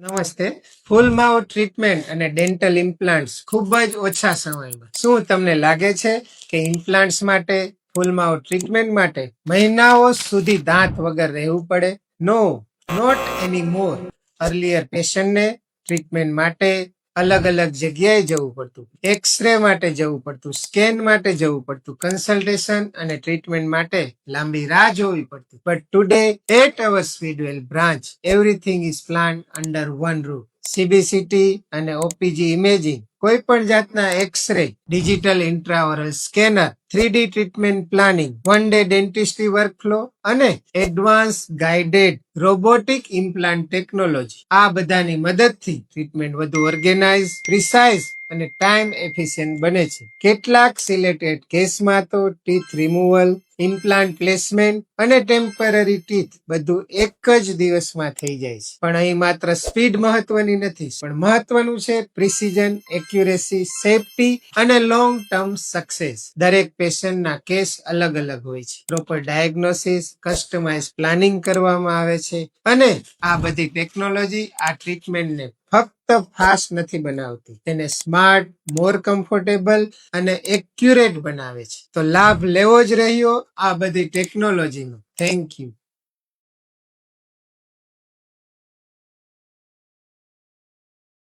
નમસ્તે. ફૂલ mouth treatment અને dental implants ખૂબ જ ઓછા સમયમાં. શું તમને લાગે છે કે ઇમ્પ્લાન્ટ્સ માટે, ફૂલ માઉથ ટ્રીટમેન્ટ માટે મહિનાઓ સુધી દાંત વગર રહેવું પડે? નો, નોટ એની મોર. અર્લિયર પેશન્ટને ટ્રીટમેન્ટ માટે અલગ અલગ જગ્યાએ જવું પડતું, એક્સરે માટે જવું પડતું, સ્કેન માટે જવું પડતું, કન્સલ્ટેશન અને ટ્રીટમેન્ટ માટે લાંબી રાહ જોવી પડતી. But today at our Speedwell branch everything is plan under one roof. CBCT અને ઓપીજી ઇમેજિંગ, કોઈ પણ જાતના x-ray, digital intraoral scanner, 3D treatment planning, one day dentistry workflow અને advance guided robotic implant technology. આ બધાની મદદથી treatment વધુ organise, precise અને ટાઈમ એફિશિયન્ટ બને છે. કેટલાક સિલેક્ટેડ કેસમાં તો ટીથ રિમૂવલ, ઇમ્પ્લાન્ટ પ્લેસમેન્ટ અને ટેમ્પરરી ટીથ બધું એક જ દિવસમાં થઈ જાય છે. પણ અહીં માત્ર સ્પીડ મહત્વની નથી, પણ મહત્વનું છે પ્રિસિઝન, એક્યુરેસી, સેફટી અને લોંગ ટર્મ સક્સેસ. દરેક પેશન્ટના કેસ અલગ અલગ હોય છે. પ્રોપર ડાયગ્નોસિસ, કસ્ટમાઇઝ પ્લાનિંગ કરવામાં આવે છે અને આ બધી ટેકનોલોજી આ ટ્રીટમેન્ટને ફક્ત ફાસ્ટ નથી બનાવતી, તેને સ્માર્ટ, મોર કમ્ફર્ટેબલ અને એક્યુરેટ બનાવે છે. તો લાભ લેવો જ રહ્યો આ બધી ટેકનોલોજીનો. Thank you.